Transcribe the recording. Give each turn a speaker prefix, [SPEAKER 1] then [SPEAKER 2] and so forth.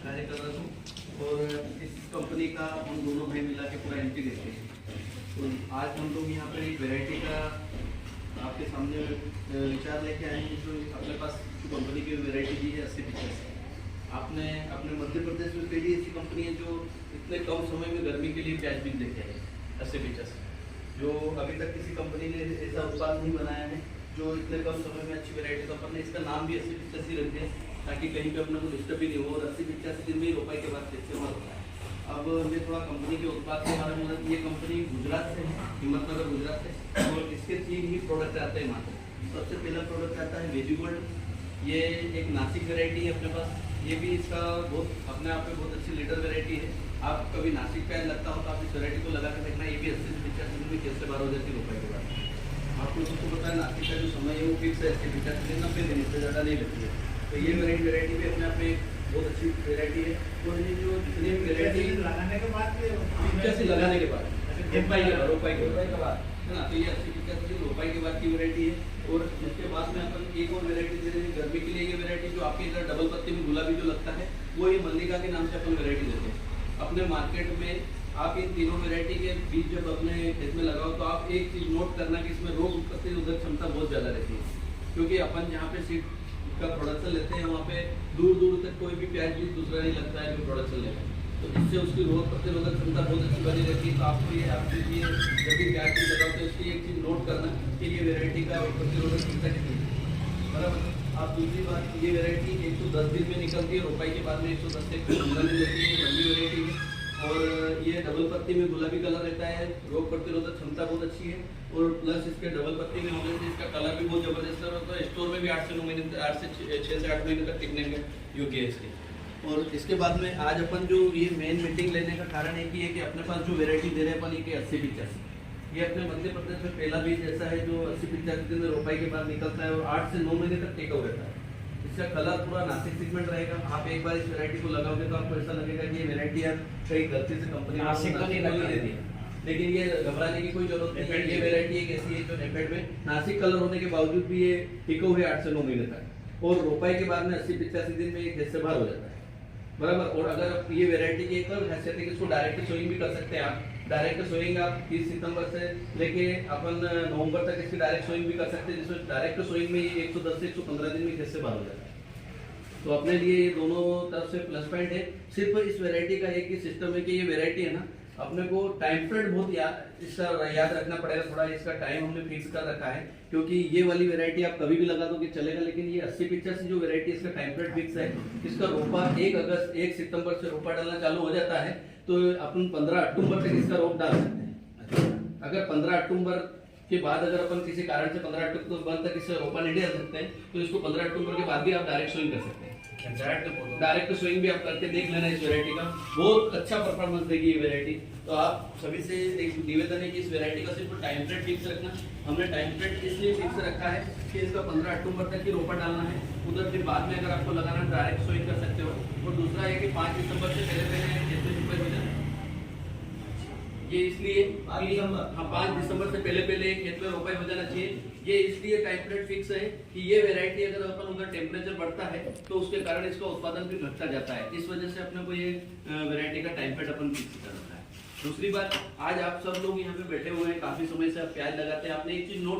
[SPEAKER 1] कार्य कर रहा हूँ और इस कंपनी का हम दोनों भाई मिला के पूरा एंट्री देते हैं। तो आज हम लोग यहाँ पर एक वैरायटी का आपके सामने विचार लेके आए हैं। जो अपने पास कंपनी की वैरायटी दी है 80-50। आपने अपने मध्य प्रदेश में पहली ऐसी कंपनी है जो इतने कम समय में गर्मी के लिए प्याज बीज लेके आई है 80-50, जो अभी तक किसी कंपनी ने ऐसा उत्पाद नहीं बनाया है जो इतने कम समय में अच्छी वैरायटी। तो अपन ने इसका नाम भी 80-50 ही रख दिया ताकि कहीं पे अपने को डिस्टर्ब भी नहीं हो और 80-85 दिन में ही रोपाई के बाद कैसे होता है। अब मैं थोड़ा कंपनी के उत्पाद के बारे में, ये कंपनी गुजरात से है, हिम्मतनगर गुजरात से, और इसके 3 ही प्रोडक्ट आते हैं मात्र। सबसे पहला प्रोडक्ट आता है वेजिगोल्ड। ये एक नासिक वेरायटी है अपने पास। ये भी इसका बहुत अपने आप में बहुत अच्छी लीडर वेरायटी है। आप कभी नासिक प्याज लगता हो तो आप इस वेरायटी को लगा कर देखना, ये भी 80-85 दिन में कैसे बार हो जाती है रोपाई के बाद। आपको सबको पता है नासिक का जो समय है वो फिक्स है 80-85 दिन, 90 दिन, इससे ज़्यादा नहीं लगती है। तो ये वेरायटी भी अपने आप में बहुत अच्छी वेरायटी है। और ये जो जितनी भी वेरायटी
[SPEAKER 2] लगाने के बाद
[SPEAKER 1] लगाने के बाद रोपाई के बाद है ना, तो ये 80-85 रोपाई के बाद की वेरायटी है। और इसके बाद में अपन एक और वेरायटी दे रहे हैं गर्मी के लिए। ये वेरायटी जो आपके इधर डबल पत्ती में गुलाबी जो लगता है वो ये मल्लिका के नाम से अपन वेरायटी देते हैं अपने मार्केट में। आप इन तीनों वेरायटी के बीज जब अपने खेत में लगाओ तो आप एक चीज नोट करना कि इसमें रोग प्रतिरोधक क्षमता बहुत ज़्यादा रहती है, क्योंकि अपन जहाँ पे सीड का प्रोडक्शन लेते हैं वहाँ पे दूर दूर तक कोई भी प्याज बीज दूसरा नहीं लगता है जो प्रोडक्शन लेगा, तो इससे उसकी रोग प्रतिरोधक क्षमता बहुत अच्छी बनी रहती है। तो आपको ये आप लीजिए जब भी प्याज बीज लगाओ तो इसकी एक चीज़ नोट करना कि ये वेरायटी का प्रतिरोधक क्षमता कितनी है, बराबर। आप दूसरी बात, ये वेरायटी 110 दिन में निकलती है, रोपाई के बाद में 110 से 115 दिन रहती है, लंबी वेरायटी है। और ये डबल पत्ती में गुलाबी कलर रहता है, रोग प्रतिरोधक क्षमता बहुत अच्छी है। और प्लस इसके डबल पत्ती में होने से इसका कलर भी बहुत जबरदस्त होता है। स्टोर में भी 8 से 9 महीने, 6 से 8 महीने तक टिकने के योग्य है इसके। और इसके बाद में आज अपन जो ये मेन मीटिंग लेने का कारण एक ही है कि अपने पास जो वेरायटी दे रहे हैं अपन ये 80-85, ये अपने मध्य प्रदेश में पहला बीज ऐसा है जो 80-85 दिन में रोपाई के बाद निकलता है और 8 से 9 महीने तक टेका रहता है। इसका कलर पूरा नासिक पिगमेंट रहेगा। आप एक बार इस वेरायटी को लगाओगे तो आपको ऐसा लगेगा कि ये वेरायटी यार कहीं गलती से कंपनी नासिक तो नहीं लगा देती है, लेकिन ये घबराने की कोई जरूरत नहीं है। ये वेरायटी एक ऐसी है जो एम्बेड में नासिक कलर होने के बावजूद भी ये टिके हुए 8 से 9 महीने तक, और रोपाई के बाद में 80-85 दिन में एक जैसे बार हो जाता है, बराबर। और अगर ये वेरायटी की एक और हैसियत है कि इसको डायरेक्ट सोइंग भी कर सकते हैं आप। डायरेक्ट सोइंग आप 30 सितंबर से लेके अपन नवंबर तक इसकी डायरेक्ट सोइंग भी कर सकते हैं, जिसमें डायरेक्ट सोइंग में ये 110 से 115 दिन में कैसे बार हो जाता है। तो अपने लिए ये दोनों तरफ से प्लस पॉइंट है। सिर्फ इस वेरायटी का एक ही सिस्टम है कि ये वेरायटी है ना, अपने को टाइम फ्रेम बहुत इसका याद रखना पड़ेगा थोड़ा। इसका टाइम हमने फिक्स कर रखा है, क्योंकि ये वाली वेरायटी आप कभी भी लगा दो कि चलेगा, लेकिन ये 80-85 जो वेरायटी इसका टाइम फ्रेम फिक्स है। इसका रोपा 1 सितंबर से रोपा डालना चालू हो जाता है, तो अपन 15 अक्टूबर तक इसका रोप डाल सकते हैं। अगर 15 अक्टूबर के बाद अगर अपन किसी कारण से 15 अक्टूबर तक इसे रोपा नहीं डाल सकते हैं तो इसको 15 अक्टूबर के बाद भी आप डायरेक्ट सोइंग कर सकते हैं। डायरेक्ट सोइंग भी आप करके देख लेना। इस वेरायटी का बहुत अच्छा परफॉर्मेंस देगी ये वेरायटी। तो आप सभी से एक निवेदन है कि इस वेरायटी का सिर्फ टाइम फ्रेम फिक्स रखना। हमने टाइम फ्रेम इसलिए फिक्स रखा है कि इसका 15 अक्टूबर तक ही रोपा डालना है। उधर फिर बाद में अगर आपको लगाना डायरेक्ट सोइंग कर सकते हो। और दूसरा है कि 5 दिसंबर से पहले खेत में ये इसलिए हाँ 5 दिसंबर से पहले खेत में रोपाई हो जाना चाहिए। ये इसलिए टाइम फ्रेम फिक्स है कि ये वेरायटी अगर अपन उधर टेम्परेचर बढ़ता है तो उसके कारण इसका उत्पादन भी घटता जाता है। इस वजह से अपने को ये वेरायटी का टाइम फ्रेम अपन फिक्स करना है। दूसरी बात, आज आप सब लोग यहाँ पे बैठे हुए हैं, काफी समय से आप प्याज लगाते हैं। आपने एक चीज नोट